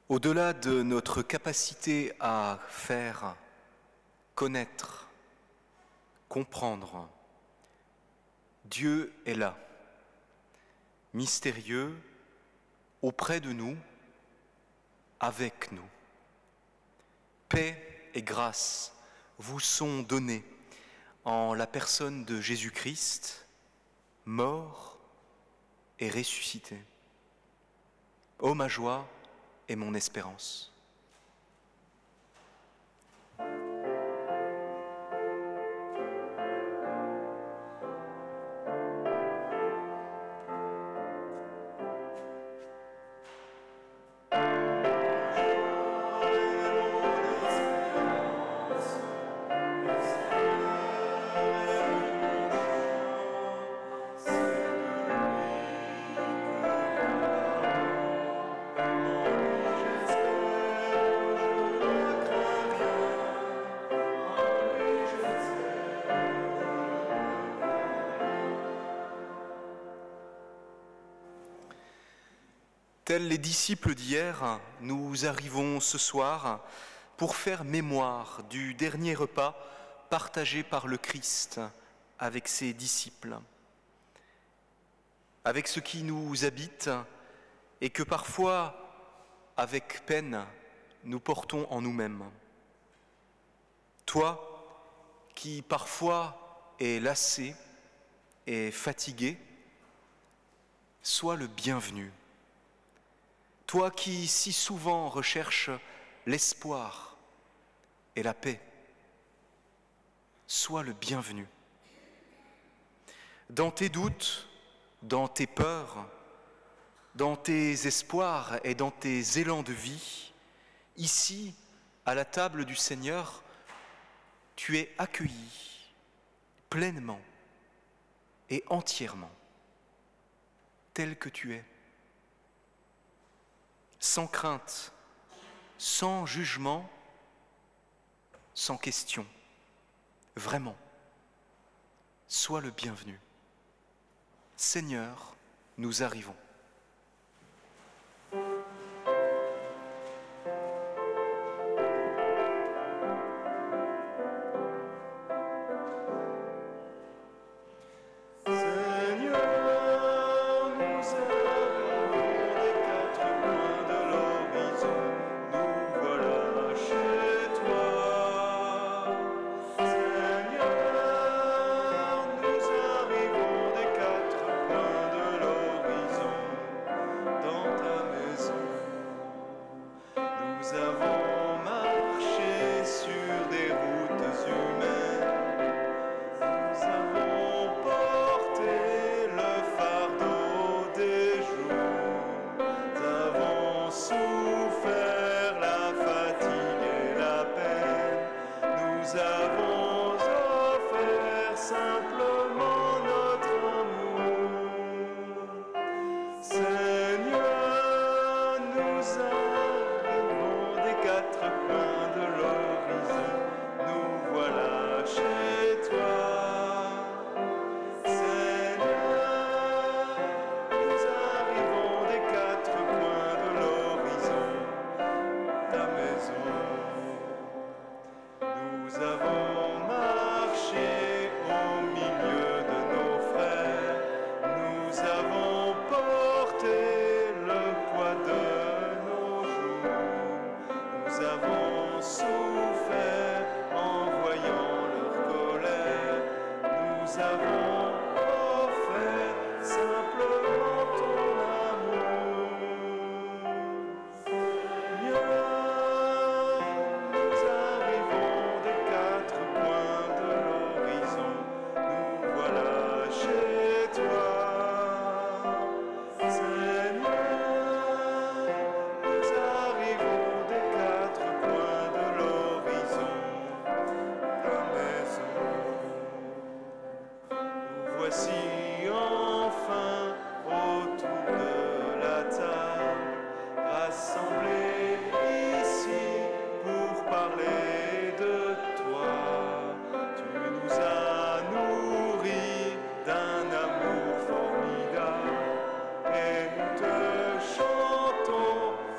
Au-delà de notre capacité à faire, connaître, comprendre, Dieu est là, mystérieux, auprès de nous, avec nous. Paix et grâce vous sont données en la personne de Jésus-Christ, mort et ressuscité. Ô ma joie et mon espérance. Tels les disciples d'hier, nous arrivons ce soir pour faire mémoire du dernier repas partagé par le Christ avec ses disciples, avec ce qui nous habite et que parfois, avec peine, nous portons en nous-mêmes. Toi, qui parfois es lassé et fatigué, sois le bienvenu. Toi qui si souvent recherches l'espoir et la paix, sois le bienvenu. Dans tes doutes, dans tes peurs, dans tes espoirs et dans tes élans de vie, ici, à la table du Seigneur, tu es accueilli pleinement et entièrement, tel que tu es. Sans crainte, sans jugement, sans question. Vraiment, sois le bienvenu. Seigneur, nous arrivons.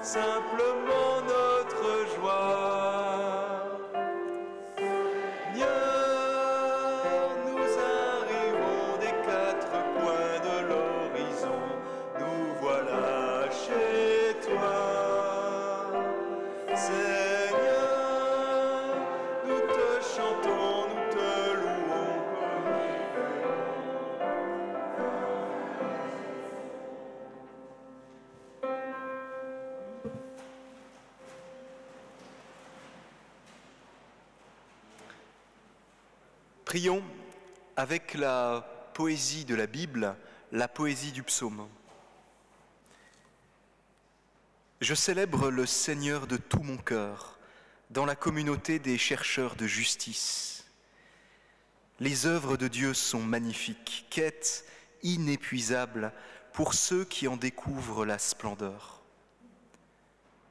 simplement Prions avec la poésie de la Bible, la poésie du psaume. Je célèbre le Seigneur de tout mon cœur, dans la communauté des chercheurs de justice. Les œuvres de Dieu sont magnifiques, quête inépuisable pour ceux qui en découvrent la splendeur.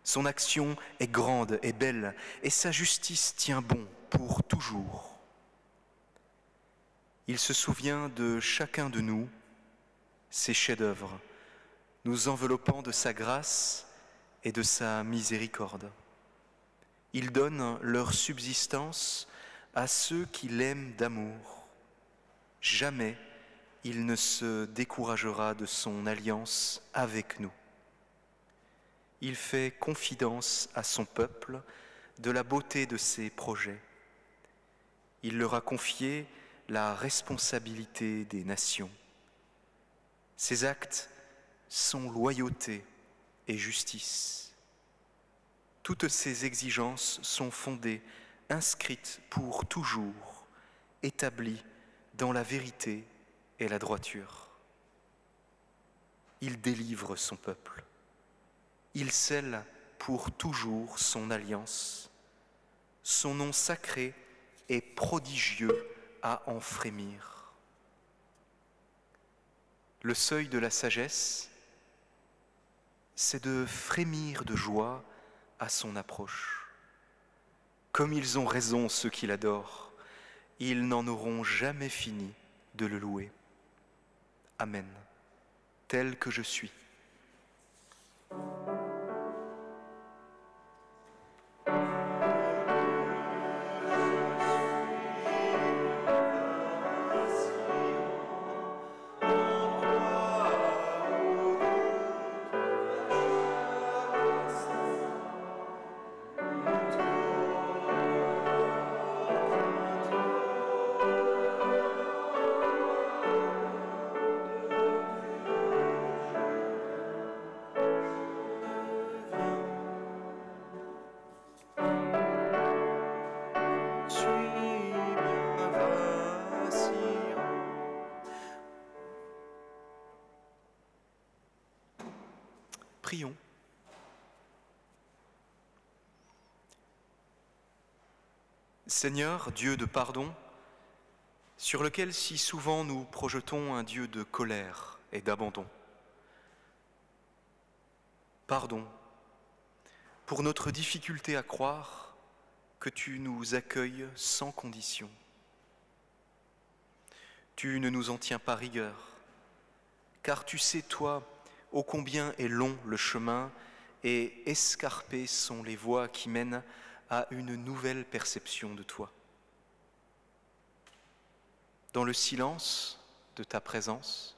Son action est grande et belle, et sa justice tient bon pour toujours. Il se souvient de chacun de nous, ses chefs-d'œuvre, nous enveloppant de sa grâce et de sa miséricorde. Il donne leur subsistance à ceux qui l'aiment d'amour. Jamais il ne se découragera de son alliance avec nous. Il fait confidence à son peuple de la beauté de ses projets. Il leur a confié la responsabilité des nations. Ses actes sont loyauté et justice. Toutes ces exigences sont fondées, inscrites pour toujours, établies dans la vérité et la droiture. Il délivre son peuple. Il scelle pour toujours son alliance. Son nom sacré est prodigieux à en frémir. Le seuil de la sagesse, c'est de frémir de joie à son approche. Comme ils ont raison ceux qui l'adorent, ils n'en auront jamais fini de le louer. Amen. Tel que je suis. Prions. Seigneur, Dieu de pardon, sur lequel si souvent nous projetons un Dieu de colère et d'abandon. Pardon pour notre difficulté à croire que tu nous accueilles sans condition. Tu ne nous en tiens pas rigueur, car tu sais, toi, ô combien est long le chemin et escarpées sont les voies qui mènent à une nouvelle perception de toi. Dans le silence de ta présence,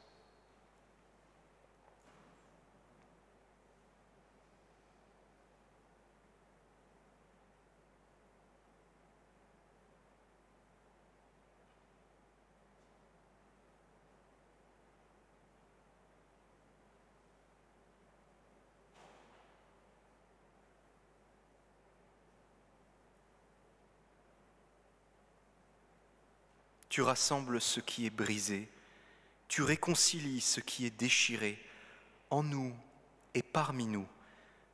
tu rassembles ce qui est brisé, tu réconcilies ce qui est déchiré. En nous et parmi nous,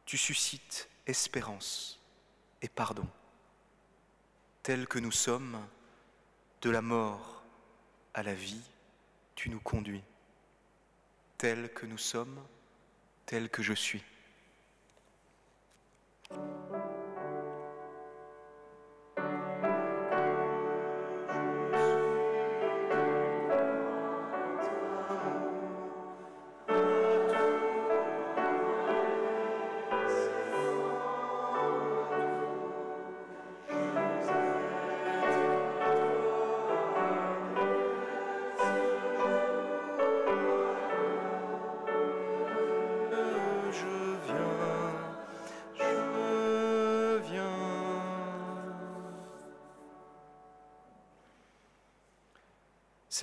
tu suscites espérance et pardon. Tels que nous sommes, de la mort à la vie, tu nous conduis. Tels que nous sommes, tels que je suis.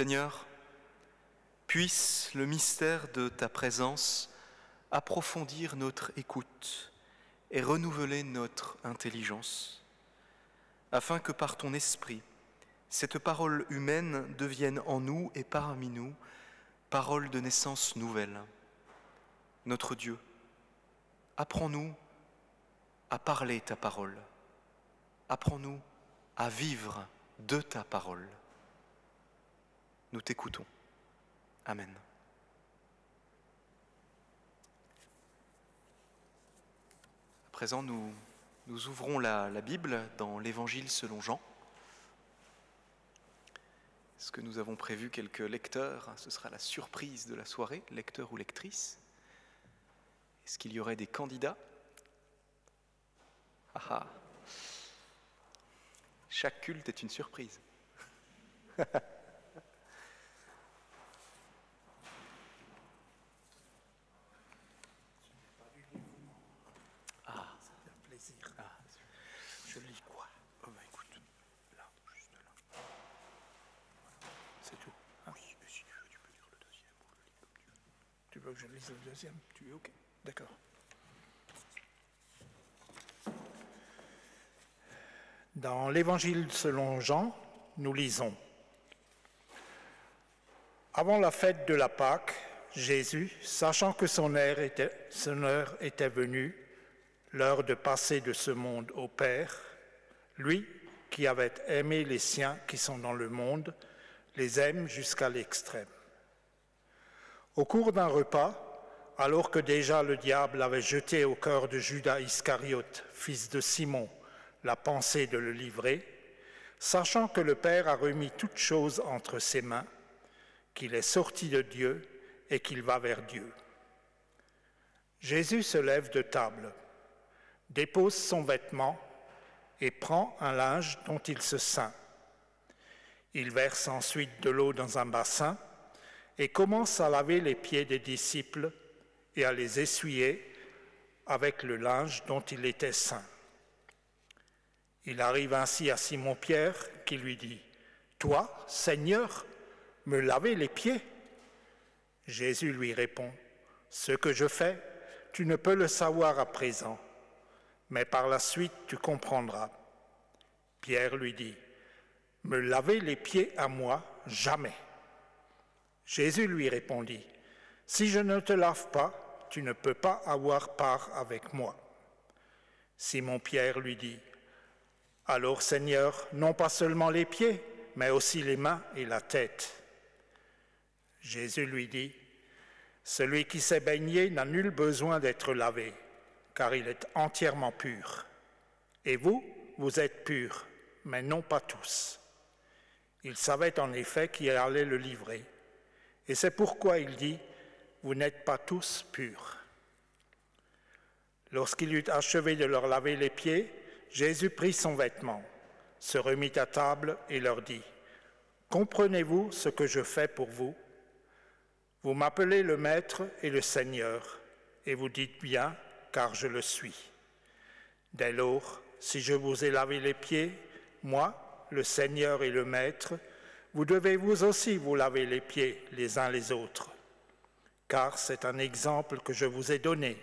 Seigneur, puisse le mystère de ta présence approfondir notre écoute et renouveler notre intelligence, afin que par ton esprit, cette parole humaine devienne en nous et parmi nous parole de naissance nouvelle. Notre Dieu, apprends-nous à parler ta parole. Apprends-nous à vivre de ta parole. Nous t'écoutons. Amen. À présent, nous ouvrons la Bible dans l'Évangile selon Jean. Est-ce que nous avons prévu quelques lecteurs? Ce sera la surprise de la soirée, lecteur ou lectrice. Est-ce qu'il y aurait des candidats? Ah ah. Chaque culte est une surprise. Je lis quoi? Oh bah écoute, là, juste là. C'est tout. Hein? Oui, mais si tu veux, tu peux lire le deuxième ou le livre comme tu veux. Tu veux que je lise le deuxième? Tu es OK? D'accord. Dans l'Évangile selon Jean, nous lisons: Avant la fête de la Pâque, Jésus, sachant que son heure était venue, l'heure de passer de ce monde au Père, lui qui avait aimé les siens qui sont dans le monde, les aime jusqu'à l'extrême. Au cours d'un repas, alors que déjà le diable avait jeté au cœur de Judas Iscariote, fils de Simon, la pensée de le livrer, sachant que le Père a remis toutes choses entre ses mains, qu'il est sorti de Dieu et qu'il va vers Dieu. Jésus se lève de table, dépose son vêtement et prend un linge dont il se ceint. Il verse ensuite de l'eau dans un bassin et commence à laver les pieds des disciples et à les essuyer avec le linge dont il était ceint. Il arrive ainsi à Simon-Pierre qui lui dit: « Toi, Seigneur, me laver les pieds ?» Jésus lui répond: « Ce que je fais, tu ne peux le savoir à présent, mais par la suite tu comprendras. » Pierre lui dit: « Me laver les pieds à moi, jamais. » Jésus lui répondit: « Si je ne te lave pas, tu ne peux pas avoir part avec moi. » Simon-Pierre lui dit: « Alors, Seigneur, non pas seulement les pieds, mais aussi les mains et la tête. » Jésus lui dit: « Celui qui s'est baigné n'a nul besoin d'être lavé, car il est entièrement pur. Et vous, vous êtes purs, mais non pas tous. » Il savait en effet qui allait le livrer. Et c'est pourquoi il dit: « Vous n'êtes pas tous purs. » Lorsqu'il eut achevé de leur laver les pieds, Jésus prit son vêtement, se remit à table et leur dit: « Comprenez-vous ce que je fais pour vous? Vous m'appelez le Maître et le Seigneur, et vous dites bien, car je le suis. Dès lors, si je vous ai lavé les pieds, moi, le Seigneur et le Maître, vous devez vous aussi vous laver les pieds les uns les autres. Car c'est un exemple que je vous ai donné.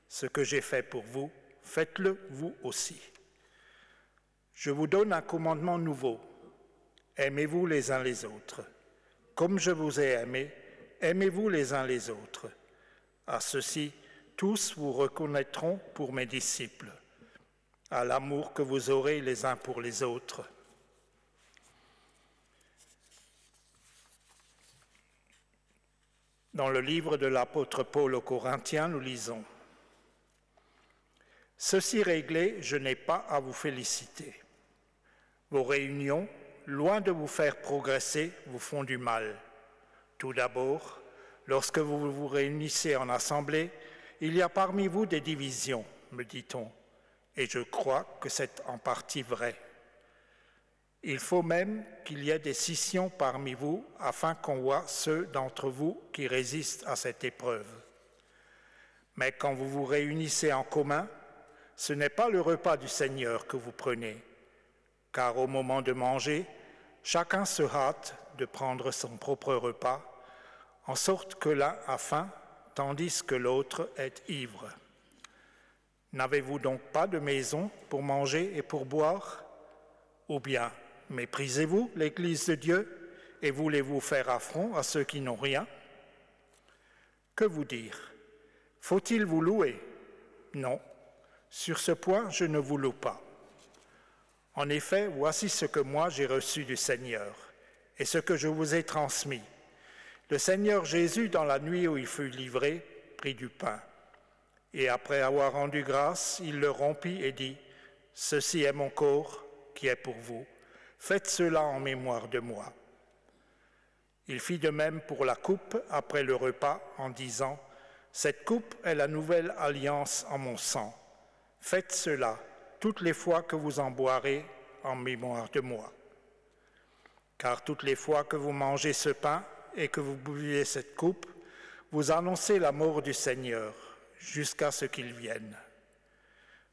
Ce que j'ai fait pour vous, faites-le vous aussi. Je vous donne un commandement nouveau. Aimez-vous les uns les autres. Comme je vous ai aimé, aimez-vous les uns les autres. À ceci, tous vous reconnaîtront pour mes disciples, à l'amour que vous aurez les uns pour les autres. » Dans le livre de l'apôtre Paul aux Corinthiens, nous lisons: « Ceci réglé, je n'ai pas à vous féliciter. Vos réunions, loin de vous faire progresser, vous font du mal. Tout d'abord, lorsque vous vous réunissez en assemblée, il y a parmi vous des divisions, me dit-on, et je crois que c'est en partie vrai. Il faut même qu'il y ait des scissions parmi vous, afin qu'on voie ceux d'entre vous qui résistent à cette épreuve. Mais quand vous vous réunissez en commun, ce n'est pas le repas du Seigneur que vous prenez, car au moment de manger, chacun se hâte de prendre son propre repas, en sorte que l'un a faim, tandis que l'autre est ivre. N'avez-vous donc pas de maison pour manger et pour boire? Ou bien Méprisez-vous l'Église de Dieu et voulez-vous faire affront à ceux qui n'ont rien? Que vous dire? Faut-il vous louer? Non, sur ce point, je ne vous loue pas. En effet, voici ce que moi j'ai reçu du Seigneur et ce que je vous ai transmis. Le Seigneur Jésus, dans la nuit où il fut livré, prit du pain. Et après avoir rendu grâce, il le rompit et dit, « Ceci est mon corps qui est pour vous. Faites cela en mémoire de moi. » Il fit de même pour la coupe après le repas en disant, « Cette coupe est la nouvelle alliance en mon sang. Faites cela toutes les fois que vous en boirez en mémoire de moi. Car toutes les fois que vous mangez ce pain et que vous buvez cette coupe, vous annoncez la mort du Seigneur jusqu'à ce qu'il vienne.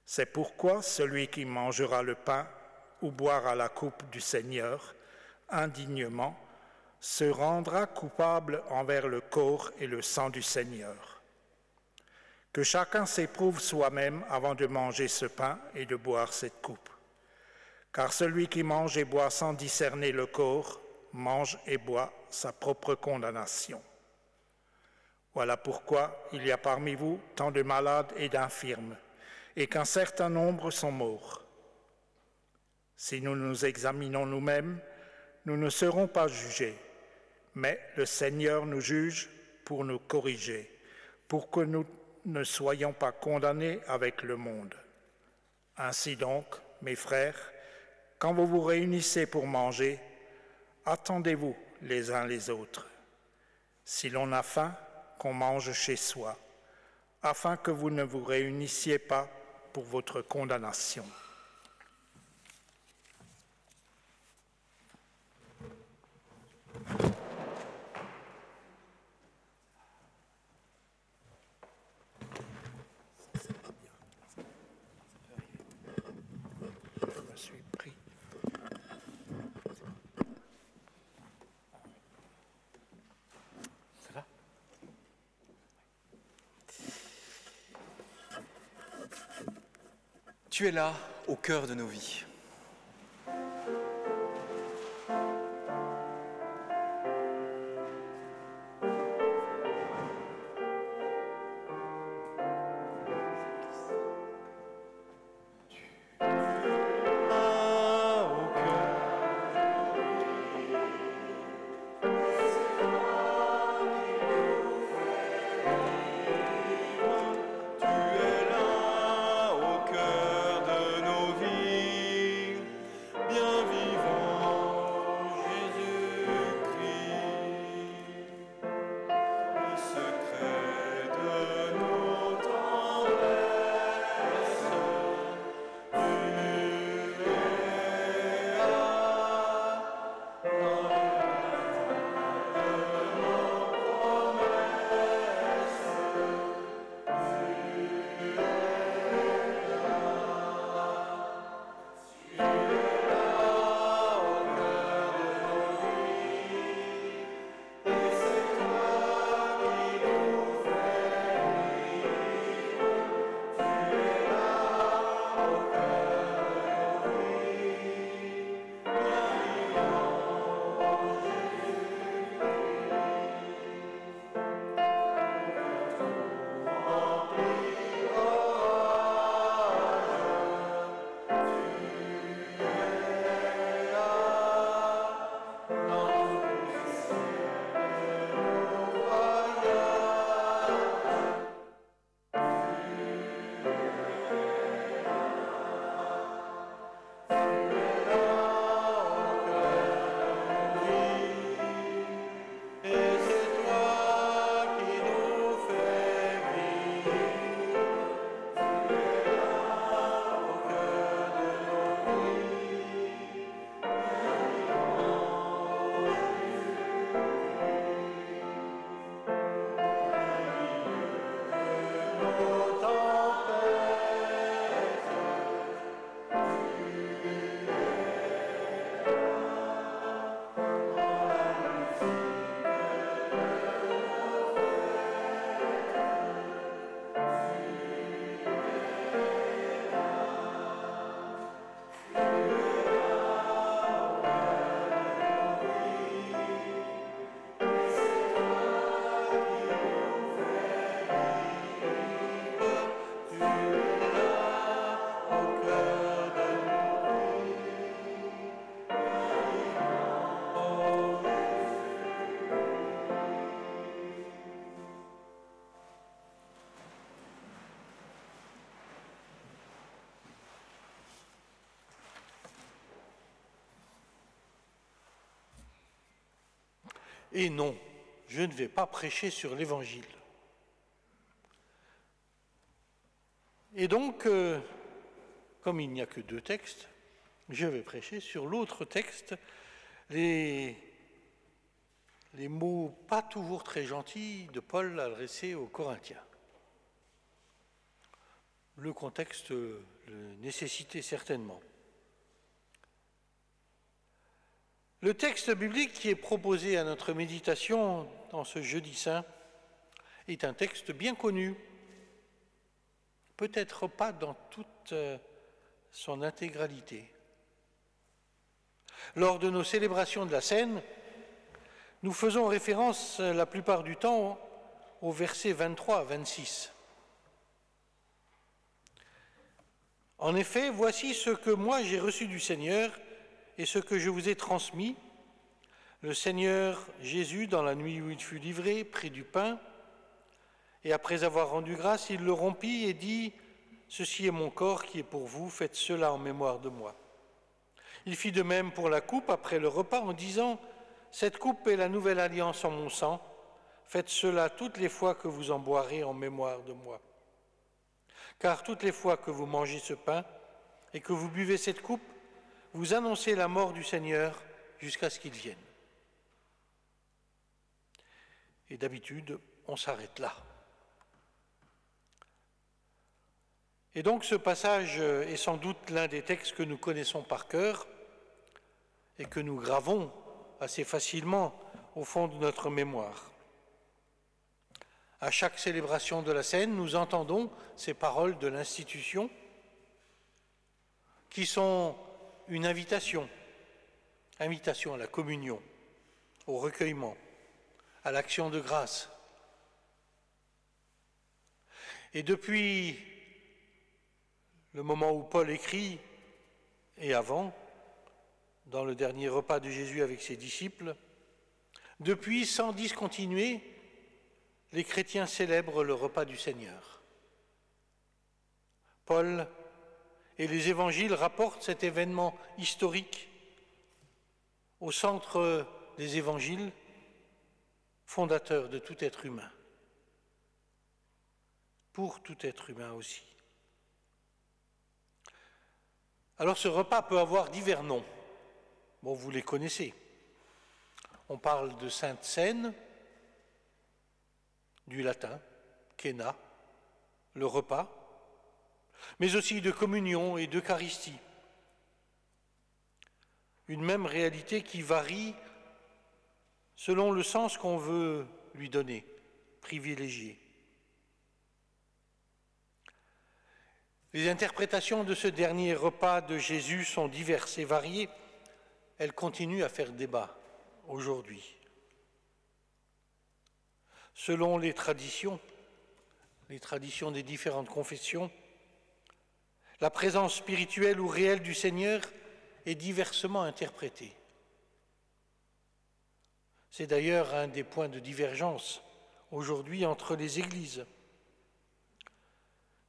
C'est pourquoi celui qui mangera le pain ou boira la coupe du Seigneur indignement se rendra coupable envers le corps et le sang du Seigneur. Que chacun s'éprouve soi-même avant de manger ce pain et de boire cette coupe. Car celui qui mange et boit sans discerner le corps, mange et boit sa propre condamnation. Voilà pourquoi il y a parmi vous tant de malades et d'infirmes, et qu'un certain nombre sont morts. Si nous nous examinons nous-mêmes, nous ne serons pas jugés, mais le Seigneur nous juge pour nous corriger, pour que nous ne soyons pas condamnés avec le monde. Ainsi donc, mes frères, quand vous vous réunissez pour manger, attendez-vous les uns les autres. Si l'on a faim, qu'on mange chez soi, afin que vous ne vous réunissiez pas pour votre condamnation. Je me suis pris. Ça va? Tu es là, au cœur de nos vies. Au cœur de nos vies. Et non, je ne vais pas prêcher sur l'Évangile. Et donc, comme il n'y a que 2 textes, je vais prêcher sur l'autre texte, les mots pas toujours très gentils de Paul adressés aux Corinthiens. Le contexte le nécessitait certainement. Le texte biblique qui est proposé à notre méditation dans ce jeudi saint est un texte bien connu, peut-être pas dans toute son intégralité. Lors de nos célébrations de la Seine, nous faisons référence la plupart du temps aux versets 23 à 26. En effet, voici ce que moi j'ai reçu du Seigneur et ce que je vous ai transmis. Le Seigneur Jésus, dans la nuit où il fut livré, prit du pain, et après avoir rendu grâce, il le rompit et dit « Ceci est mon corps qui est pour vous, faites cela en mémoire de moi. » Il fit de même pour la coupe après le repas en disant « Cette coupe est la nouvelle alliance en mon sang, faites cela toutes les fois que vous en boirez en mémoire de moi. Car toutes les fois que vous mangez ce pain et que vous buvez cette coupe, vous annoncez la mort du Seigneur jusqu'à ce qu'il vienne. » Et d'habitude, on s'arrête là. Et donc ce passage est sans doute l'un des textes que nous connaissons par cœur et que nous gravons assez facilement au fond de notre mémoire. À chaque célébration de la Seine, nous entendons ces paroles de l'institution qui sont une invitation à la communion, au recueillement, à l'action de grâce. Et depuis le moment où Paul écrit, et avant, dans le dernier repas de Jésus avec ses disciples, depuis, sans discontinuer, les chrétiens célèbrent le repas du Seigneur. Paul et les évangiles rapportent cet événement historique au centre des évangiles, fondateur de tout être humain, pour tout être humain aussi. Alors ce repas peut avoir divers noms. Bon, vous les connaissez. On parle de Sainte Seine, du latin, Kena, le repas, mais aussi de communion et d'Eucharistie. Une même réalité qui varie selon le sens qu'on veut lui donner, privilégié. Les interprétations de ce dernier repas de Jésus sont diverses et variées. Elles continuent à faire débat aujourd'hui. Selon les traditions des différentes confessions, la présence spirituelle ou réelle du Seigneur est diversement interprétée. C'est d'ailleurs un des points de divergence aujourd'hui entre les Églises.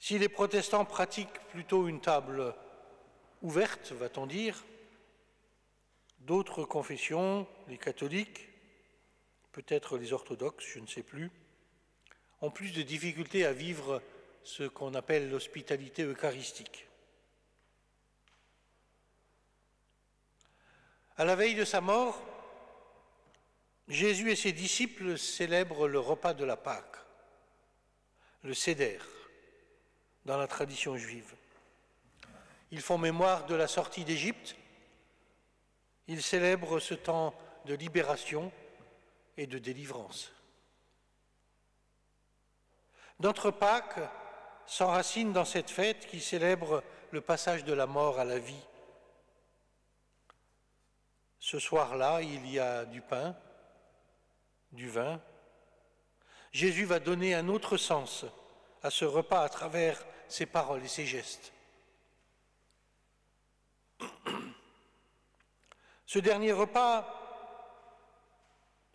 Si les protestants pratiquent plutôt une table ouverte, va-t-on dire, d'autres confessions, les catholiques, peut-être les orthodoxes, je ne sais plus, ont plus de difficultés à vivre ce qu'on appelle l'hospitalité eucharistique. À la veille de sa mort, Jésus et ses disciples célèbrent le repas de la Pâque, le Seder, dans la tradition juive. Ils font mémoire de la sortie d'Égypte, ils célèbrent ce temps de libération et de délivrance. Notre Pâque s'enracine dans cette fête qui célèbre le passage de la mort à la vie. Ce soir-là, il y a du pain, du vin. Jésus va donner un autre sens à ce repas à travers ses paroles et ses gestes. Ce dernier repas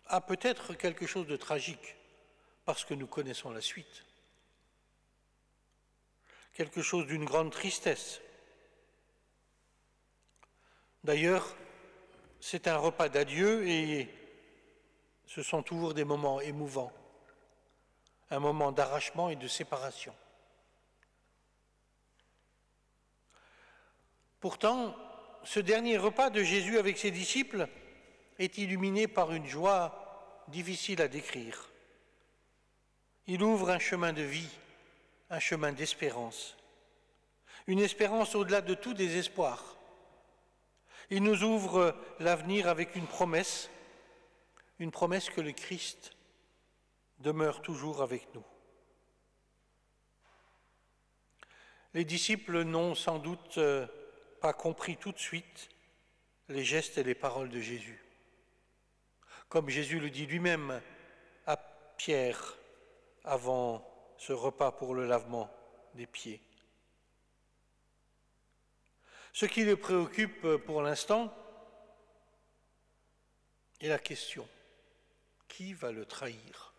a peut-être quelque chose de tragique, parce que nous connaissons la suite. Quelque chose d'une grande tristesse. D'ailleurs, c'est un repas d'adieu et ce sont toujours des moments émouvants, un moment d'arrachement et de séparation. Pourtant, ce dernier repas de Jésus avec ses disciples est illuminé par une joie difficile à décrire. Il ouvre un chemin de vie, un chemin d'espérance, une espérance au-delà de tout désespoir. Il nous ouvre l'avenir avec une promesse que le Christ demeure toujours avec nous. Les disciples n'ont sans doute pas compris tout de suite les gestes et les paroles de Jésus. Comme Jésus le dit lui-même à Pierre avant ce repas pour le lavement des pieds. Ce qui le préoccupe pour l'instant est la question: qui va le trahir?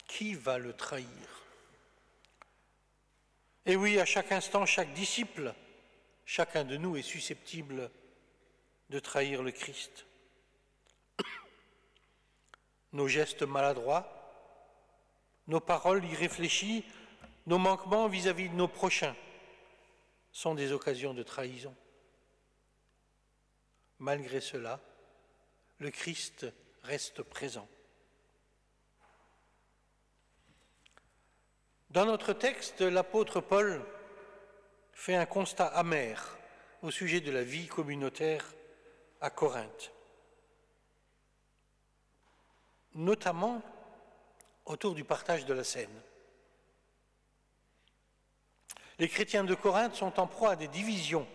Qui va le trahir? Et oui, à chaque instant, chaque disciple, chacun de nous est susceptible de trahir le Christ. Nos gestes maladroits, nos paroles irréfléchies, nos manquements vis-à-vis de nos prochains sont des occasions de trahison. Malgré cela, le Christ reste présent. Dans notre texte, l'apôtre Paul fait un constat amer au sujet de la vie communautaire à Corinthe, notamment autour du partage de la scène. Les chrétiens de Corinthe sont en proie à des divisions,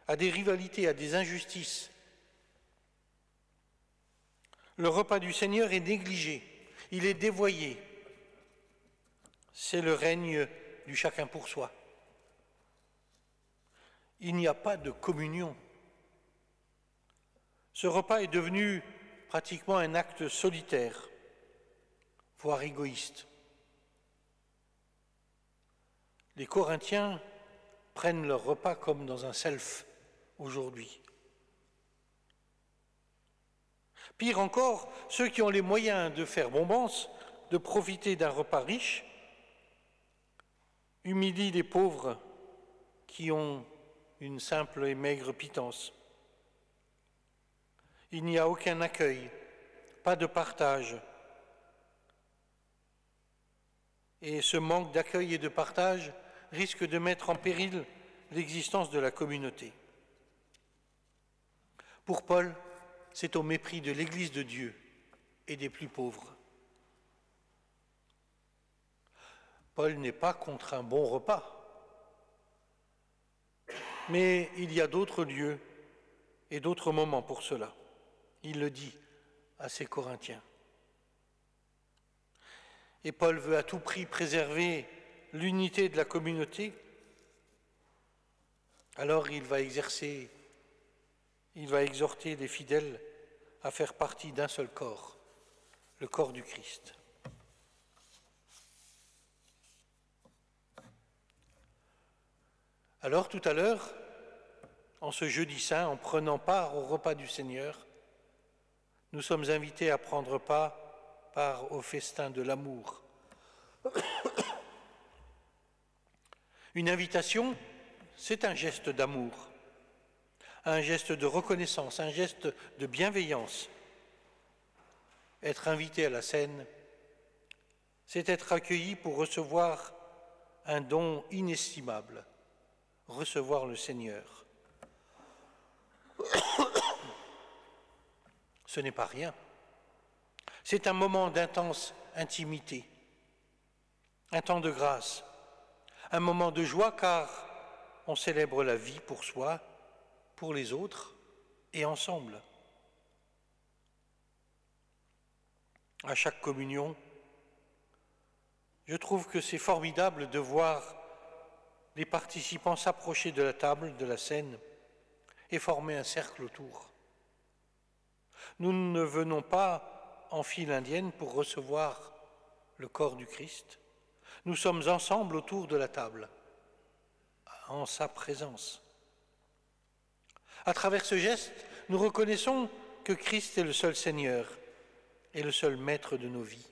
à des rivalités, à des injustices. Le repas du Seigneur est négligé, il est dévoyé. C'est le règne du chacun pour soi. Il n'y a pas de communion. Ce repas est devenu pratiquement un acte solitaire, voire égoïste. Les Corinthiens prennent leur repas comme dans un self aujourd'hui. Pire encore, ceux qui ont les moyens de faire bombance, de profiter d'un repas riche, humilient les pauvres qui ont une simple et maigre pitance. Il n'y a aucun accueil, pas de partage. Et ce manque d'accueil et de partage risque de mettre en péril l'existence de la communauté. Pour Paul, c'est au mépris de l'Église de Dieu et des plus pauvres. Paul n'est pas contre un bon repas, mais il y a d'autres lieux et d'autres moments pour cela. Il le dit à ses Corinthiens. Et Paul veut à tout prix préserver l'unité de la communauté. Alors il va exhorter les fidèles à faire partie d'un seul corps, le corps du Christ. Alors tout à l'heure, en ce jeudi saint, en prenant part au repas du Seigneur, nous sommes invités à prendre part au festin de l'amour. Une invitation, c'est un geste d'amour, un geste de reconnaissance, un geste de bienveillance. Être invité à la scène, c'est être accueilli pour recevoir un don inestimable, recevoir le Seigneur. Ce n'est pas rien. C'est un moment d'intense intimité, un temps de grâce, un moment de joie car on célèbre la vie pour soi, pour les autres et ensemble. À chaque communion, je trouve que c'est formidable de voir les participants s'approcher de la table, de la scène, et former un cercle autour. Nous ne venons pas en file indienne pour recevoir le corps du Christ. Nous sommes ensemble autour de la table, en sa présence. À travers ce geste, nous reconnaissons que Christ est le seul Seigneur et le seul Maître de nos vies.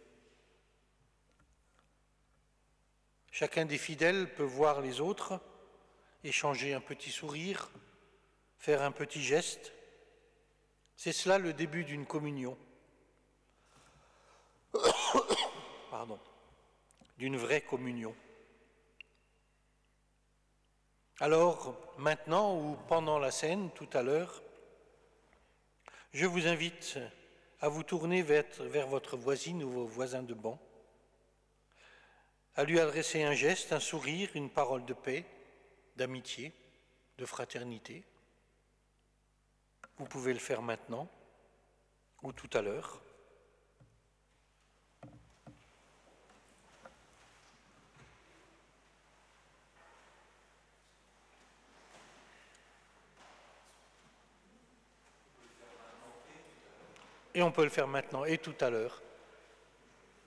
Chacun des fidèles peut voir les autres, échanger un petit sourire, faire un petit geste. C'est cela le début d'une communion. Pardon, d'une vraie communion. Alors, maintenant ou pendant la scène, tout à l'heure, je vous invite à vous tourner vers votre voisine ou vos voisins de banc, à lui adresser un geste, un sourire, une parole de paix, d'amitié, de fraternité. Vous pouvez le faire maintenant ou tout à l'heure. Et on peut le faire maintenant et tout à l'heure.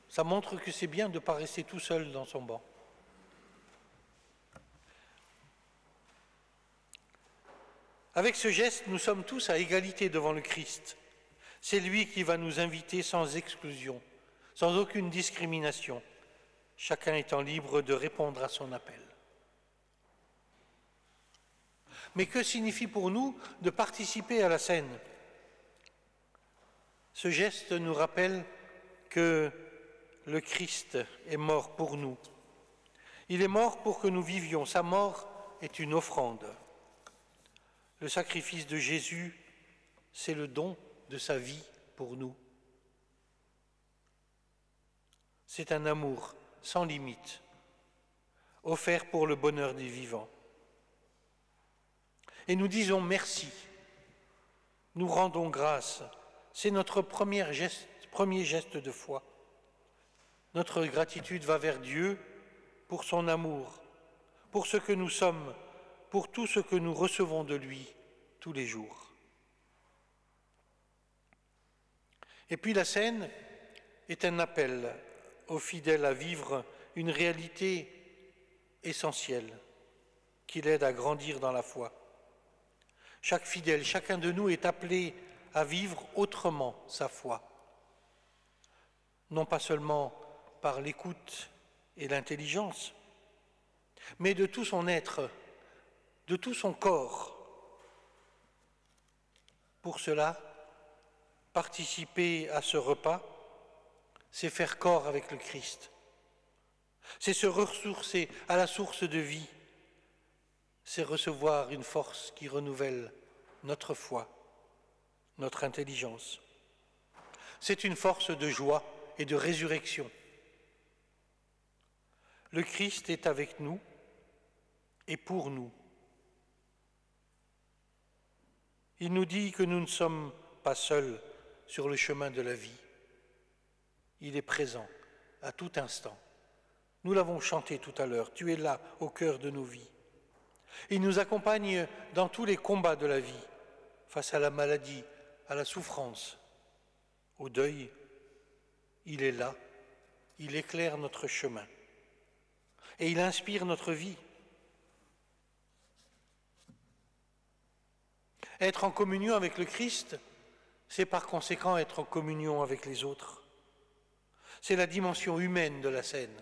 Ça montre que c'est bien de ne pas rester tout seul dans son banc. Avec ce geste, nous sommes tous à égalité devant le Christ. C'est lui qui va nous inviter sans exclusion, sans aucune discrimination, chacun étant libre de répondre à son appel. Mais que signifie pour nous de participer à la scène ? Ce geste nous rappelle que le Christ est mort pour nous. Il est mort pour que nous vivions. Sa mort est une offrande. Le sacrifice de Jésus, c'est le don de sa vie pour nous. C'est un amour sans limite, offert pour le bonheur des vivants. Et nous disons merci, nous rendons grâce. C'est notre premier geste de foi. Notre gratitude va vers Dieu pour son amour, pour ce que nous sommes, pour tout ce que nous recevons de lui tous les jours. Et puis la scène est un appel aux fidèles à vivre une réalité essentielle qui l'aide à grandir dans la foi. Chaque fidèle, chacun de nous est appelé à vivre autrement sa foi, non pas seulement par l'écoute et l'intelligence, mais de tout son être, de tout son corps. Pour cela, participer à ce repas, c'est faire corps avec le Christ, c'est se ressourcer à la source de vie, c'est recevoir une force qui renouvelle notre foi, notre intelligence. C'est une force de joie et de résurrection. Le Christ est avec nous et pour nous. Il nous dit que nous ne sommes pas seuls sur le chemin de la vie. Il est présent à tout instant. Nous l'avons chanté tout à l'heure, tu es là au cœur de nos vies. Il nous accompagne dans tous les combats de la vie, face à la maladie, à la souffrance, au deuil. Il est là, il éclaire notre chemin et il inspire notre vie. Être en communion avec le Christ, c'est par conséquent être en communion avec les autres. C'est la dimension humaine de la scène.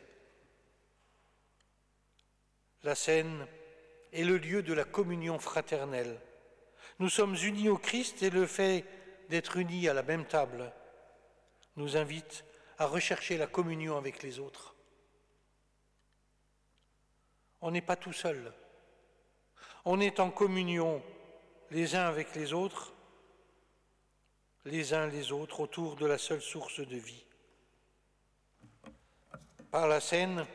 La scène est le lieu de la communion fraternelle. Nous sommes unis au Christ et le fait d'être unis à la même table nous invite à rechercher la communion avec les autres. On n'est pas tout seul. On est en communion les uns avec les uns les autres, autour de la seule source de vie. Par la scène,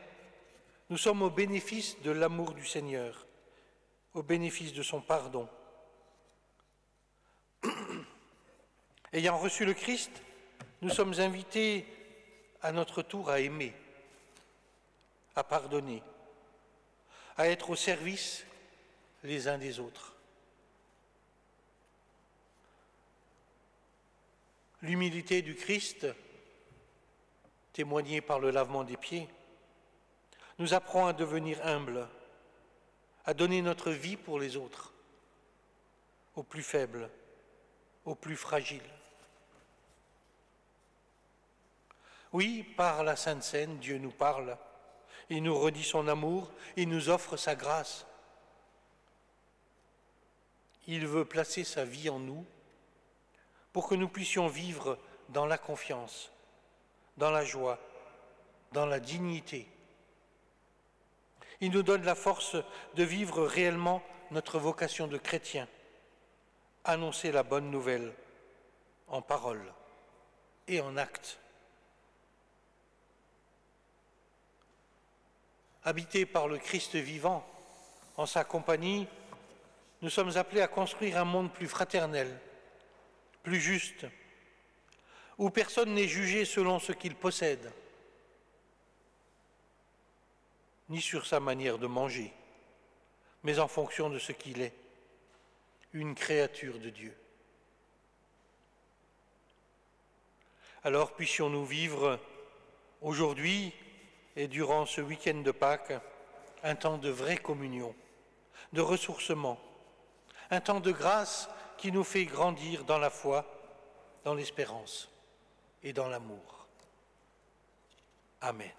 nous sommes au bénéfice de l'amour du Seigneur, au bénéfice de son pardon. Ayant reçu le Christ, nous sommes invités à notre tour à aimer, à pardonner, à être au service les uns des autres. L'humilité du Christ, témoignée par le lavement des pieds, nous apprend à devenir humbles, à donner notre vie pour les autres, aux plus faibles, aux plus fragiles. Oui, par la Sainte Seine, Dieu nous parle, il nous redit son amour, il nous offre sa grâce. Il veut placer sa vie en nous pour que nous puissions vivre dans la confiance, dans la joie, dans la dignité. Il nous donne la force de vivre réellement notre vocation de chrétien, annoncer la bonne nouvelle en parole et en acte. Habités par le Christ vivant, en sa compagnie, nous sommes appelés à construire un monde plus fraternel, plus juste, où personne n'est jugé selon ce qu'il possède, ni sur sa manière de manger, mais en fonction de ce qu'il est, une créature de Dieu. Alors puissions-nous vivre aujourd'hui et durant ce week-end de Pâques un temps de vraie communion, de ressourcement, un temps de grâce qui nous fait grandir dans la foi, dans l'espérance et dans l'amour. Amen.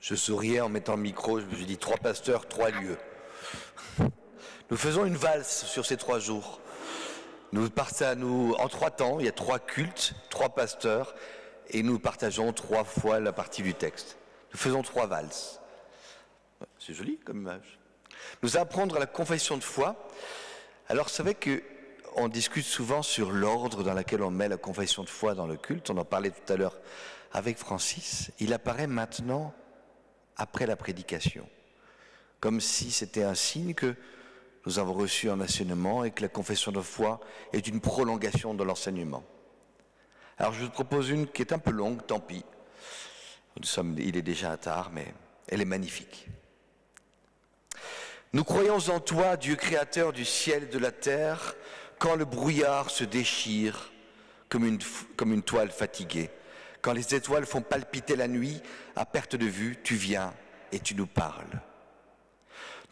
Je souriais en mettant le micro, je me suis dit 3 pasteurs, 3 lieux. Nous faisons une valse sur ces 3 jours. En 3 temps, il y a 3 cultes, 3 pasteurs, et nous partageons 3 fois la partie du texte. Nous faisons 3 valses. C'est joli comme image. Nous allons apprendre la confession de foi. Alors, vous savez qu'on discute souvent sur l'ordre dans lequel on met la confession de foi dans le culte. On en parlait tout à l'heure avec Francis. Il apparaît maintenant après la prédication, comme si c'était un signe que nous avons reçu un enseignement et que la confession de foi est une prolongation de l'enseignement. Alors, je vous propose une qui est un peu longue, tant pis. Il est déjà tard, mais elle est magnifique. Nous croyons en toi, Dieu créateur du ciel et de la terre, quand le brouillard se déchire comme une toile fatiguée, quand les étoiles font palpiter la nuit à perte de vue, tu viens et tu nous parles.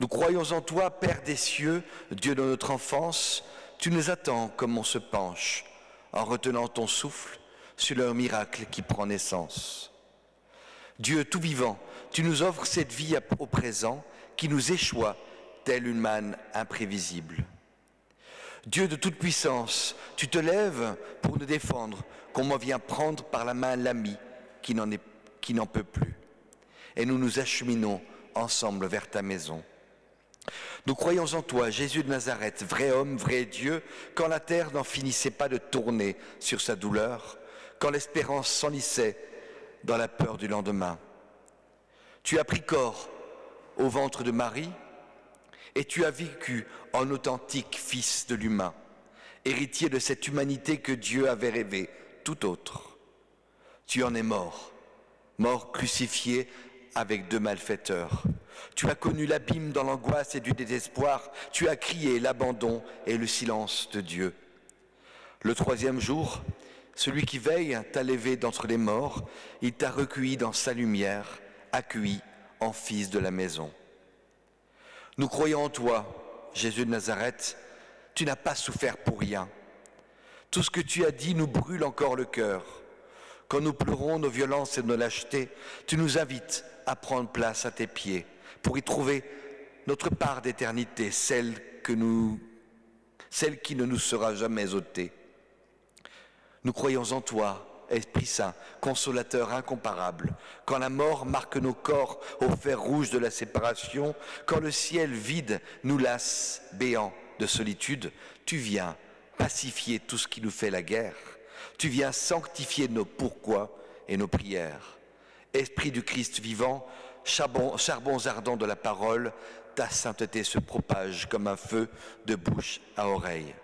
Nous croyons en toi, Père des cieux, Dieu de notre enfance, tu nous attends comme on se penche, en retenant ton souffle sur le miracle qui prend naissance. Dieu tout vivant, tu nous offres cette vie au présent qui nous échoit telle une manne imprévisible. Dieu de toute puissance, tu te lèves pour nous défendre, qu'on vient prendre par la main l'ami qui n'en peut plus. Et nous nous acheminons ensemble vers ta maison. Nous croyons en toi, Jésus de Nazareth, vrai homme, vrai Dieu, quand la terre n'en finissait pas de tourner sur sa douleur, quand l'espérance s'enlissait dans la peur du lendemain. Tu as pris corps au ventre de Marie, et tu as vécu en authentique fils de l'humain, héritier de cette humanité que Dieu avait rêvée, tout autre. Tu en es mort crucifié avec 2 malfaiteurs. Tu as connu l'abîme dans l'angoisse et du désespoir, tu as crié l'abandon et le silence de Dieu. Le 3e jour, celui qui veille t'a levé d'entre les morts, il t'a recueilli dans sa lumière, accueilli en fils de la maison. Nous croyons en toi, Jésus de Nazareth, tu n'as pas souffert pour rien. Tout ce que tu as dit nous brûle encore le cœur. Quand nous pleurons nos violences et nos lâchetés, tu nous invites à prendre place à tes pieds pour y trouver notre part d'éternité, celle qui ne nous sera jamais ôtée. Nous croyons en toi, Esprit Saint, consolateur incomparable, quand la mort marque nos corps au fer rouge de la séparation, quand le ciel vide nous lasse, béant de solitude, tu viens pacifier tout ce qui nous fait la guerre, tu viens sanctifier nos pourquoi et nos prières. Esprit du Christ vivant, charbons ardents de la parole, ta sainteté se propage comme un feu de bouche à oreille.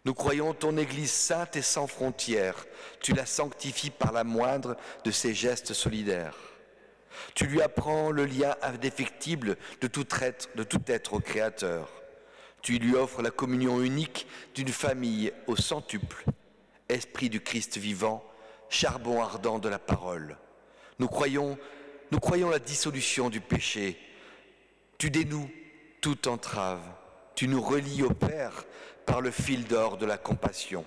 Nous croyons ton Église sainte et sans frontières. Tu la sanctifies par la moindre de ses gestes solidaires. Tu lui apprends le lien indéfectible de tout être au Créateur. Tu lui offres la communion unique d'une famille au centuple. Esprit du Christ vivant, charbon ardent de la parole. Nous croyons la dissolution du péché. Tu dénoues toute entrave. Tu nous relis au Père par le fil d'or de la compassion.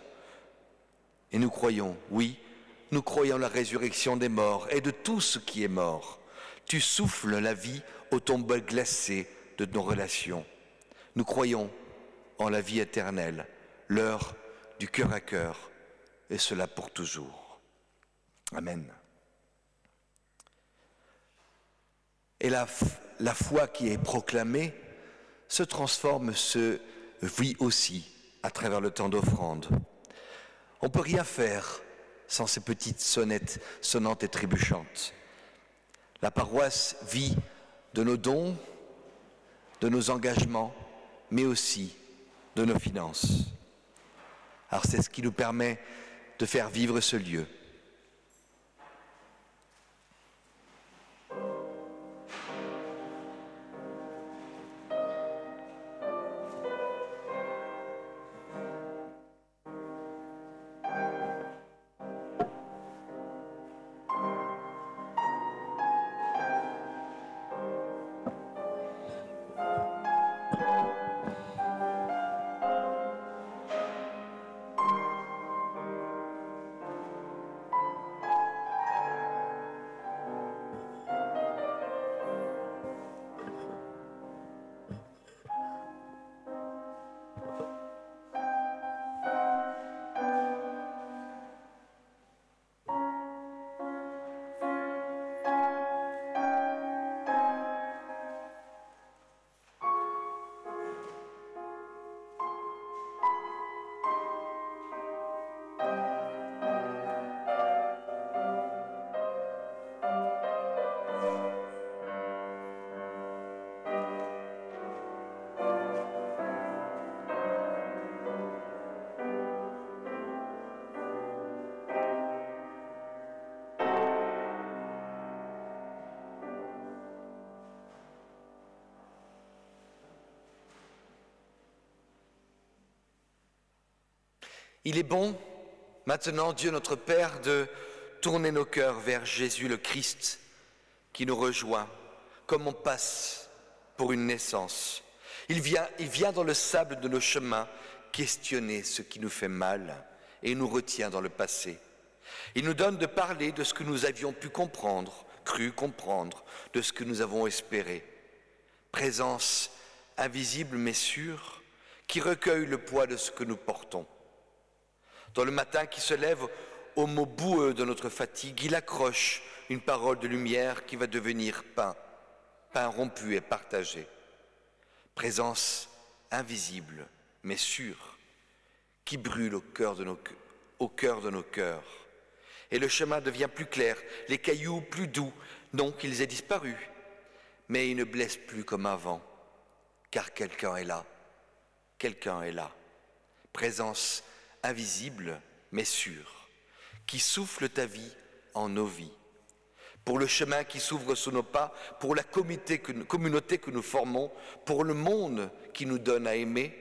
Et nous croyons, oui, nous croyons la résurrection des morts et de tout ce qui est mort. Tu souffles la vie aux tombes glacées de nos relations. Nous croyons en la vie éternelle, l'heure du cœur à cœur, et cela pour toujours. Amen. Et la foi qui est proclamée se transforme, se vit aussi à travers le temps d'offrande. On ne peut rien faire sans ces petites sonnettes sonnantes et trébuchantes. La paroisse vit de nos dons, de nos engagements, mais aussi de nos finances. Alors c'est ce qui nous permet de faire vivre ce lieu. Il est bon, maintenant, Dieu notre Père, de tourner nos cœurs vers Jésus le Christ qui nous rejoint, comme on passe pour une naissance. Il vient dans le sable de nos chemins questionner ce qui nous fait mal et nous retient dans le passé. Il nous donne de parler de ce que nous avions pu comprendre, cru comprendre, de ce que nous avons espéré. Présence invisible mais sûre, qui recueille le poids de ce que nous portons. Dans le matin qui se lève, au mot boueux de notre fatigue, il accroche une parole de lumière qui va devenir pain rompu et partagé. Présence invisible mais sûre, qui brûle au cœur de nos cœurs. Et le chemin devient plus clair, les cailloux plus doux, non qu'ils aient disparu, mais ils ne blessent plus comme avant, car quelqu'un est là. Présence invisible mais sûre, qui souffle ta vie en nos vies. Pour le chemin qui s'ouvre sous nos pas, pour la communauté que nous formons, pour le monde qui nous donne à aimer,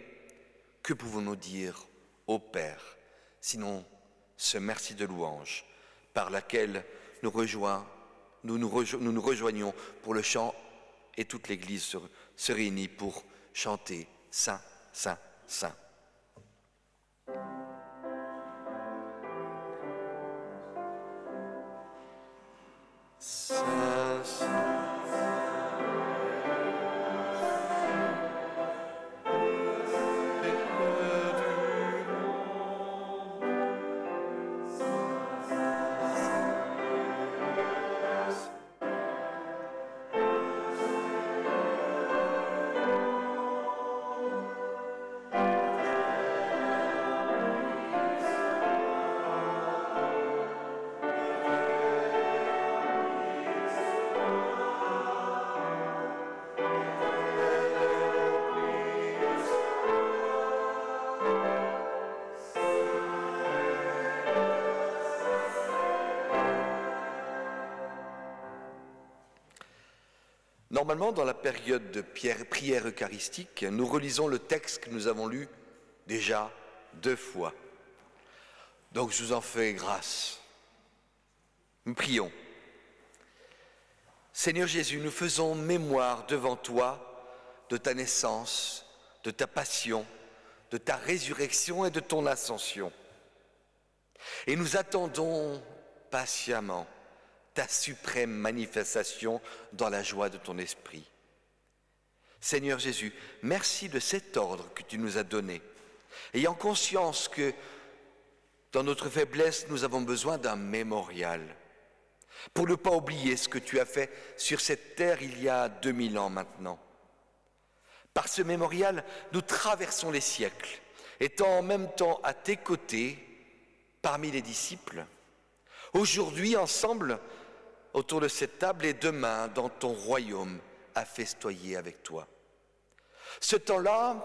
que pouvons-nous dire au Père, sinon ce merci de louange par laquelle nous nous rejoignons pour le chant et toute l'Église se réunit pour chanter Saint, Saint, Saint. Normalement, dans la période de prière eucharistique, nous relisons le texte que nous avons lu déjà 2 fois. Donc je vous en fais grâce. Nous prions. Seigneur Jésus, nous faisons mémoire devant toi de ta naissance, de ta passion, de ta résurrection et de ton ascension. Et nous attendons patiemment ta suprême manifestation dans la joie de ton esprit. Seigneur Jésus, merci de cet ordre que tu nous as donné, ayant conscience que dans notre faiblesse, nous avons besoin d'un mémorial, pour ne pas oublier ce que tu as fait sur cette terre il y a 2000 ans maintenant. Par ce mémorial, nous traversons les siècles, étant en même temps à tes côtés, parmi les disciples, aujourd'hui ensemble, autour de cette table et demain dans ton royaume à festoyer avec toi. Ce temps-là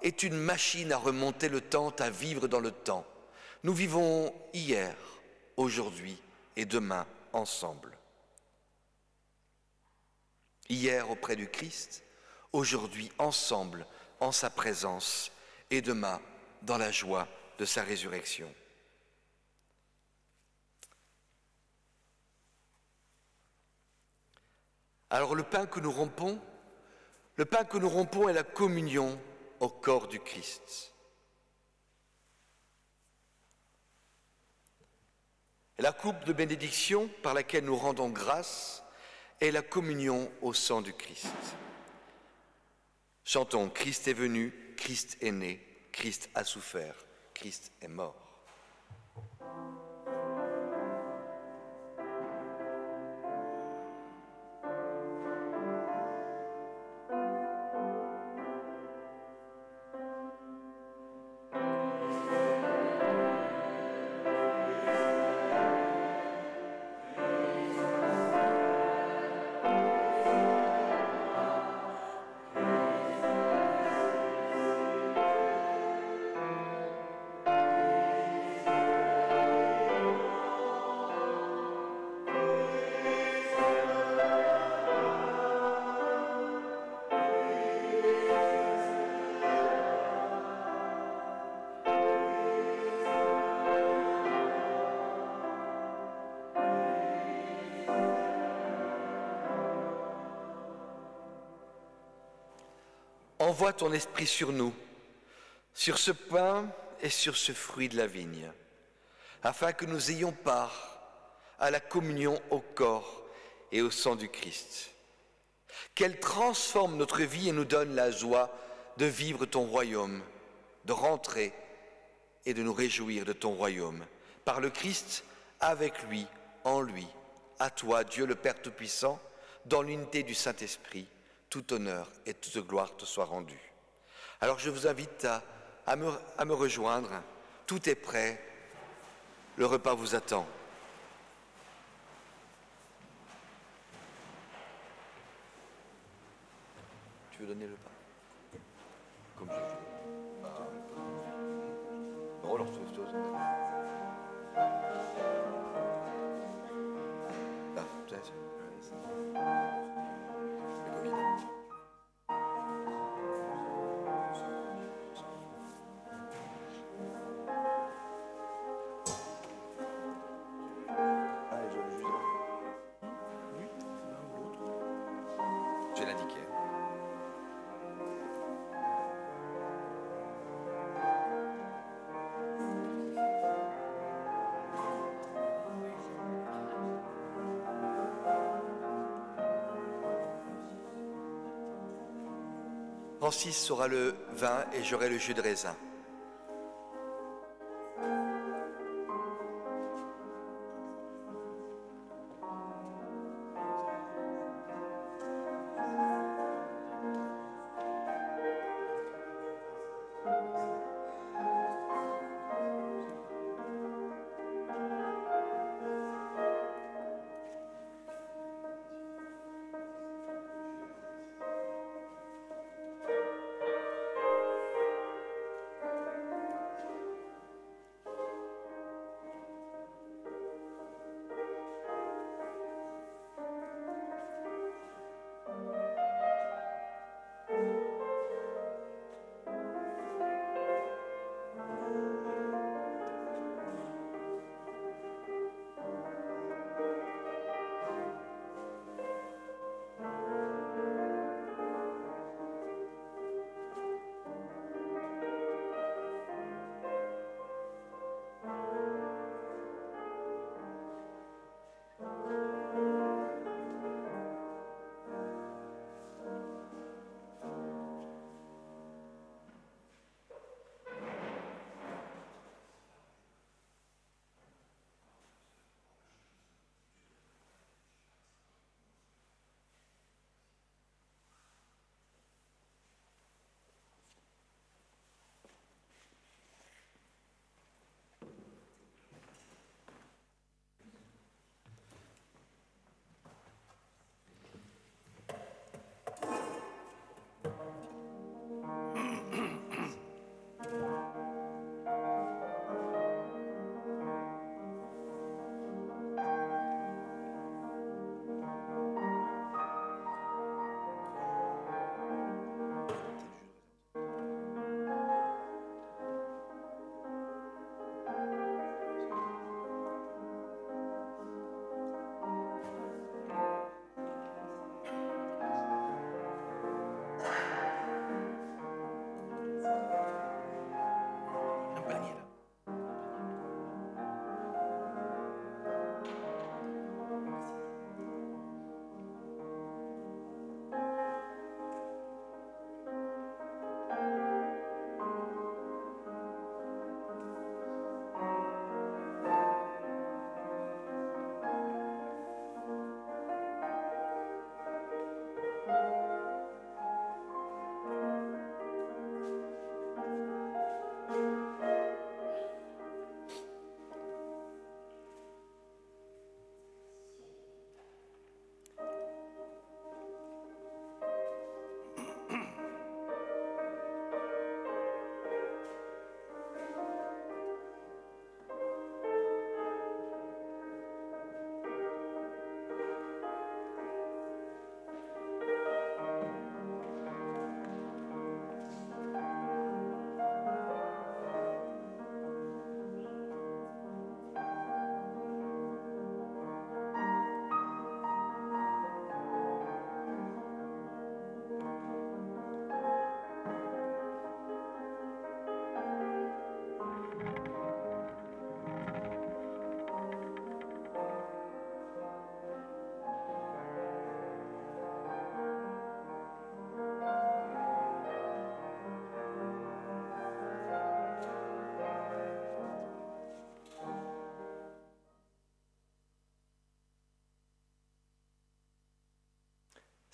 est une machine à remonter le temps, à vivre dans le temps. Nous vivons hier, aujourd'hui et demain ensemble. Hier auprès du Christ, aujourd'hui ensemble en sa présence et demain dans la joie de sa résurrection. Alors le pain que nous rompons est la communion au corps du Christ. Et la coupe de bénédiction par laquelle nous rendons grâce est la communion au sang du Christ. Chantons, Christ est venu, Christ est né, Christ a souffert, Christ est mort. envoie ton esprit sur nous, sur ce pain et sur ce fruit de la vigne, afin que nous ayons part à la communion au corps et au sang du Christ. Qu'elle transforme notre vie et nous donne la joie de vivre ton royaume, de rentrer et de nous réjouir de ton royaume. Par le Christ, avec lui, en lui, à toi, Dieu le Père Tout-Puissant, dans l'unité du Saint-Esprit, tout honneur et toute gloire te soit rendue. Alors je vous invite à me rejoindre. Tout est prêt. Le repas vous attend. Tu veux donner le pain? Comme je veux. Non, alors tu veux. Ah, peut-être. Le Covid. Ah, et je le jus. Oui, l'un ou l'autre. Je l'ai indiqué. Francis aura le vin et j'aurai le jus de raisin.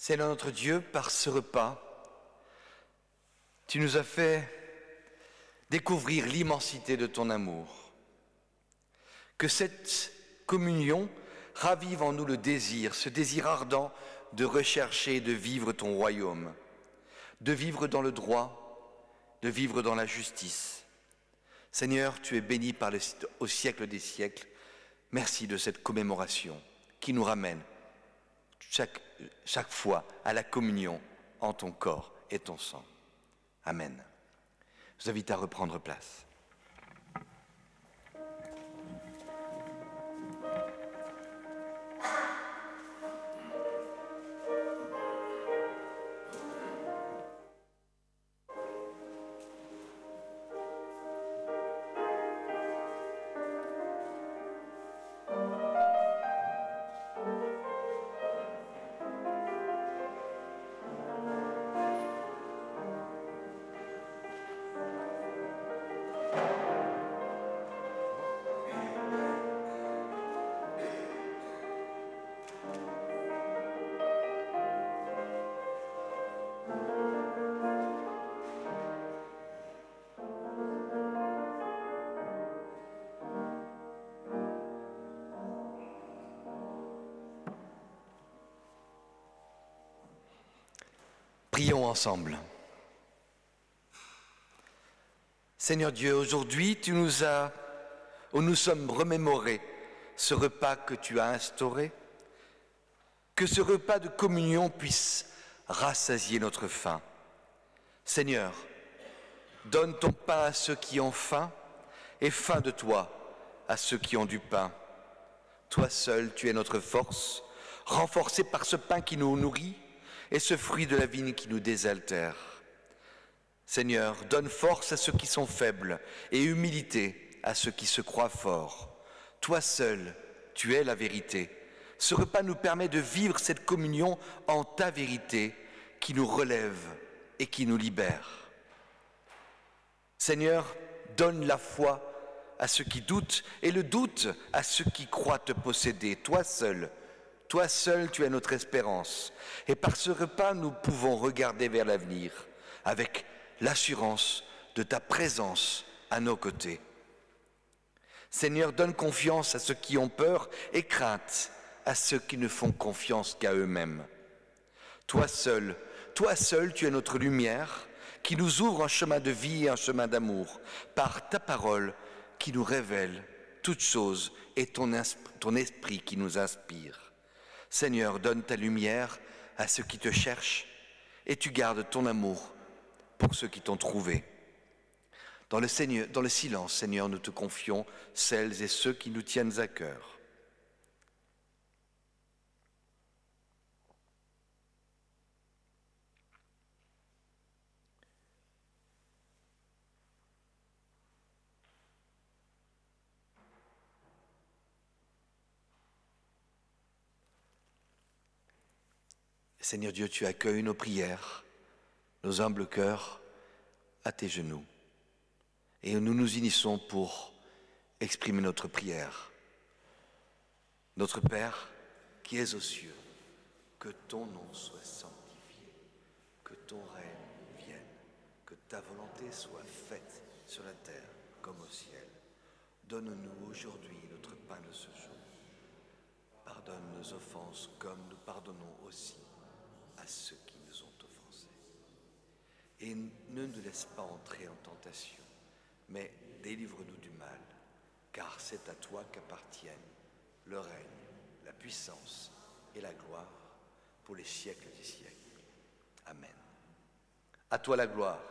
Seigneur notre Dieu, par ce repas, tu nous as fait découvrir l'immensité de ton amour. Que cette communion ravive en nous le désir, ce désir ardent de rechercher et de vivre ton royaume, de vivre dans le droit, de vivre dans la justice. Seigneur, tu es béni au siècle des siècles. Merci de cette commémoration qui nous ramène chaque fois à la communion en ton corps et ton sang. Amen. Je vous invite à reprendre place. Prions ensemble. Seigneur Dieu, aujourd'hui, nous sommes remémorés ce repas que tu as instauré, que ce repas de communion puisse rassasier notre faim. Seigneur, donne ton pain à ceux qui ont faim et faim de toi à ceux qui ont du pain. Toi seul, tu es notre force, renforcée par ce pain qui nous nourrit et ce fruit de la vigne qui nous désaltère. Seigneur, donne force à ceux qui sont faibles et humilité à ceux qui se croient forts. Toi seul, tu es la vérité. Ce repas nous permet de vivre cette communion en ta vérité qui nous relève et qui nous libère. Seigneur, donne la foi à ceux qui doutent et le doute à ceux qui croient te posséder. Toi seul, tu es notre espérance. Et par ce repas, nous pouvons regarder vers l'avenir avec l'assurance de ta présence à nos côtés. Seigneur, donne confiance à ceux qui ont peur et crainte à ceux qui ne font confiance qu'à eux-mêmes. Toi seul, tu es notre lumière qui nous ouvre un chemin de vie et un chemin d'amour par ta parole qui nous révèle toutes choses et ton esprit qui nous inspire. Seigneur, donne ta lumière à ceux qui te cherchent et tu gardes ton amour pour ceux qui t'ont trouvé. Dans le silence, Seigneur, nous te confions celles et ceux qui nous tiennent à cœur. Seigneur Dieu, tu accueilles nos prières, nos humbles cœurs à tes genoux. Et nous nous unissons pour exprimer notre prière. Notre Père, qui es aux cieux, que ton nom soit sanctifié, que ton règne vienne, que ta volonté soit faite sur la terre comme au ciel. Donne-nous aujourd'hui notre pain de ce jour. Pardonne nos offenses comme nous pardonnons aussi à ceux qui nous ont offensés. Et ne nous laisse pas entrer en tentation, mais délivre-nous du mal, car c'est à toi qu'appartiennent le règne, la puissance et la gloire pour les siècles des siècles. Amen. À toi la gloire.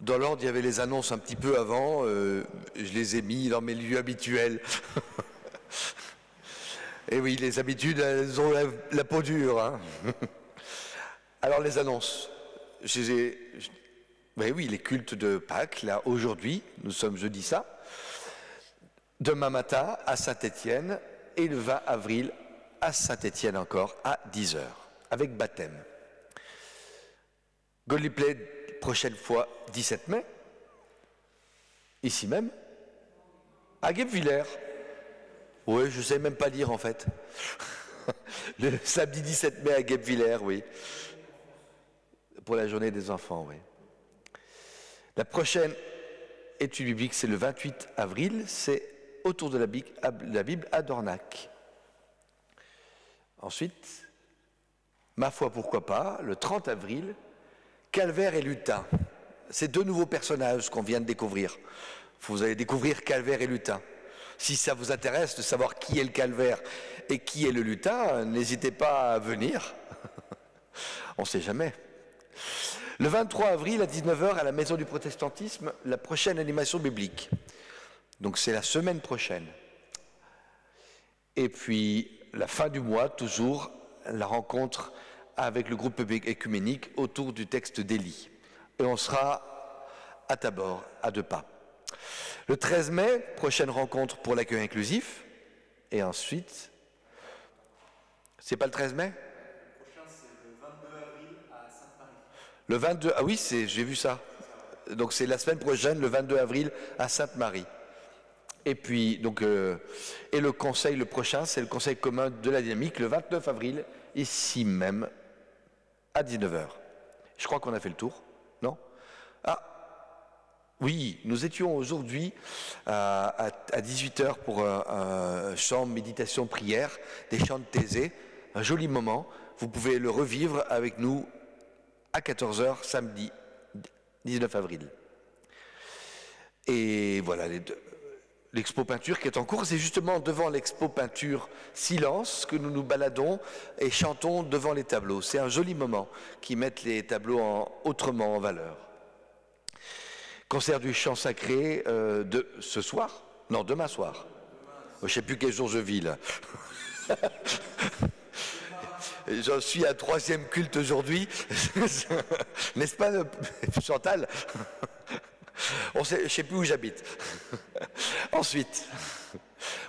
Dans l'ordre, il y avait les annonces un petit peu avant. Je les ai mis dans mes lieux habituels. Et oui, les habitudes, elles ont la peau dure. Hein. Alors, les annonces. Ben oui, les cultes de Pâques, là, aujourd'hui, nous sommes jeudi ça. Demain matin, à Saint-Étienne, et le 20 avril, à Saint-Étienne encore, à 10h, avec baptême. Godly Play, prochaine fois, 17 mai, ici même, à Guebwiller. Oui, je ne sais même pas lire en fait. Le samedi 17 mai à Guebwiller, oui. Pour la journée des enfants, oui. La prochaine étude biblique, c'est le 28 avril, c'est autour de la Bible à Dornac. Ensuite, ma foi, pourquoi pas, le 30 avril, Calvaire et Lutin. C'est deux nouveaux personnages qu'on vient de découvrir. Vous allez découvrir Calvaire et Lutin. Si ça vous intéresse de savoir qui est le Calvaire et qui est le Lutin, n'hésitez pas à venir. On ne sait jamais. Le 23 avril à 19h à la Maison du Protestantisme, la prochaine animation biblique. Donc c'est la semaine prochaine. Et puis la fin du mois, toujours, la rencontre avec le groupe écuménique autour du texte d'Élie. Et on sera à Tabor, à 2 pas. Le 13 mai, prochaine rencontre pour l'accueil inclusif. Et ensuite, c'est pas le 13 mai ? Le prochain, c'est le 22 avril à Sainte-Marie. Le 22, ah oui, j'ai vu ça. Donc c'est la semaine prochaine, le 22 avril à Sainte-Marie. Et puis, donc, et le conseil, le prochain, c'est le conseil commun de la dynamique, le 29 avril, ici même, à 19h. Je crois qu'on a fait le tour, non ? Ah, oui, nous étions aujourd'hui à 18h pour un chant, méditation, prière, des chants de Thésée, un joli moment. Vous pouvez le revivre avec nous à 14h, samedi 19 avril. Et voilà, l'expo peinture qui est en cours, c'est justement devant l'expo peinture Silence que nous nous baladons et chantons devant les tableaux. C'est un joli moment qui met les tableaux autrement en valeur. Concert du chant sacré de ce soir ? Non, demain soir. Je ne sais plus quel jour je vis là. J'en suis à 3e culte aujourd'hui. N'est-ce pas, Chantal ? Je ne sais plus où j'habite. Ensuite,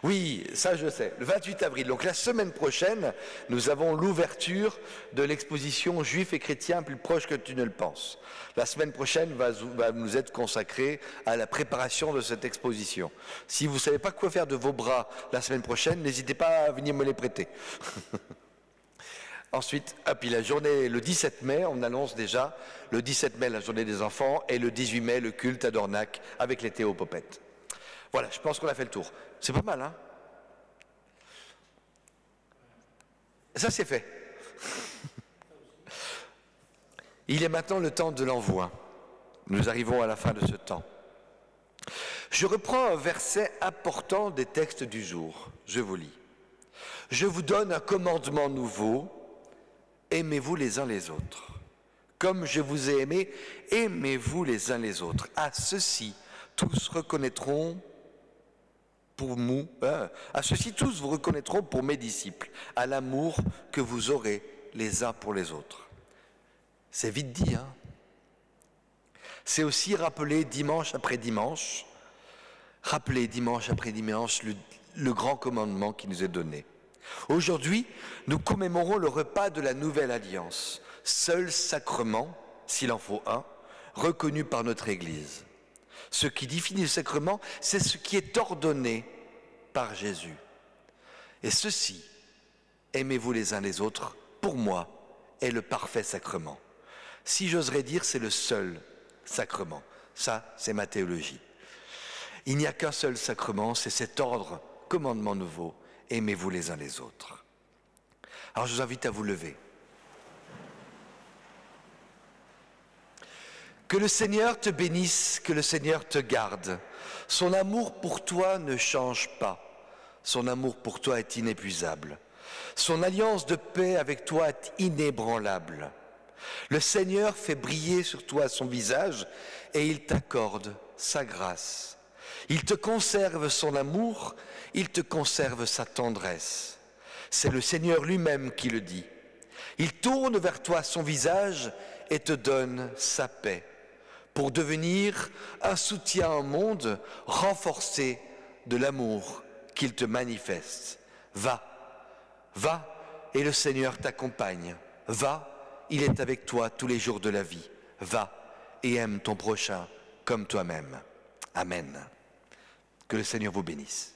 oui, ça je sais, le 28 avril, donc la semaine prochaine, nous avons l'ouverture de l'exposition Juifs et chrétiens plus proches que tu ne le penses. La semaine prochaine va nous être consacrée à la préparation de cette exposition. Si vous ne savez pas quoi faire de vos bras la semaine prochaine, n'hésitez pas à venir me les prêter. Ensuite, puis la journée, le 17 mai, on annonce déjà, le 17 mai, la journée des enfants, et le 18 mai, le culte à Dornac, avec les théopopettes. Voilà, je pense qu'on a fait le tour. C'est pas mal, hein ? Ça, c'est fait. Il est maintenant le temps de l'envoi. Nous arrivons à la fin de ce temps. Je reprends un verset important des textes du jour. Je vous lis. Je vous donne un commandement nouveau. Aimez-vous les uns les autres. Comme je vous ai aimé, aimez-vous les uns les autres. À ceci, tous reconnaîtront tous vous reconnaîtront pour mes disciples, à l'amour que vous aurez les uns pour les autres. C'est vite dit, hein ? C'est aussi rappeler dimanche après dimanche, le grand commandement qui nous est donné. Aujourd'hui, nous commémorons le repas de la Nouvelle Alliance, seul sacrement, s'il en faut un, reconnu par notre Église. Ce qui définit le sacrement, c'est ce qui est ordonné par Jésus. Et ceci, aimez-vous les uns les autres, pour moi, est le parfait sacrement. Si j'oserais dire, c'est le seul sacrement. Ça, c'est ma théologie. Il n'y a qu'un seul sacrement, c'est cet ordre, commandement nouveau, aimez-vous les uns les autres. Alors je vous invite à vous lever. Que le Seigneur te bénisse, que le Seigneur te garde. Son amour pour toi ne change pas. Son amour pour toi est inépuisable. Son alliance de paix avec toi est inébranlable. Le Seigneur fait briller sur toi son visage et il t'accorde sa grâce. Il te conserve son amour, il te conserve sa tendresse. C'est le Seigneur lui-même qui le dit. Il tourne vers toi son visage et te donne sa paix, pour devenir un soutien au monde renforcé de l'amour qu'il te manifeste. Va, va, et le Seigneur t'accompagne. Va, il est avec toi tous les jours de la vie. Va et aime ton prochain comme toi-même. Amen. Que le Seigneur vous bénisse.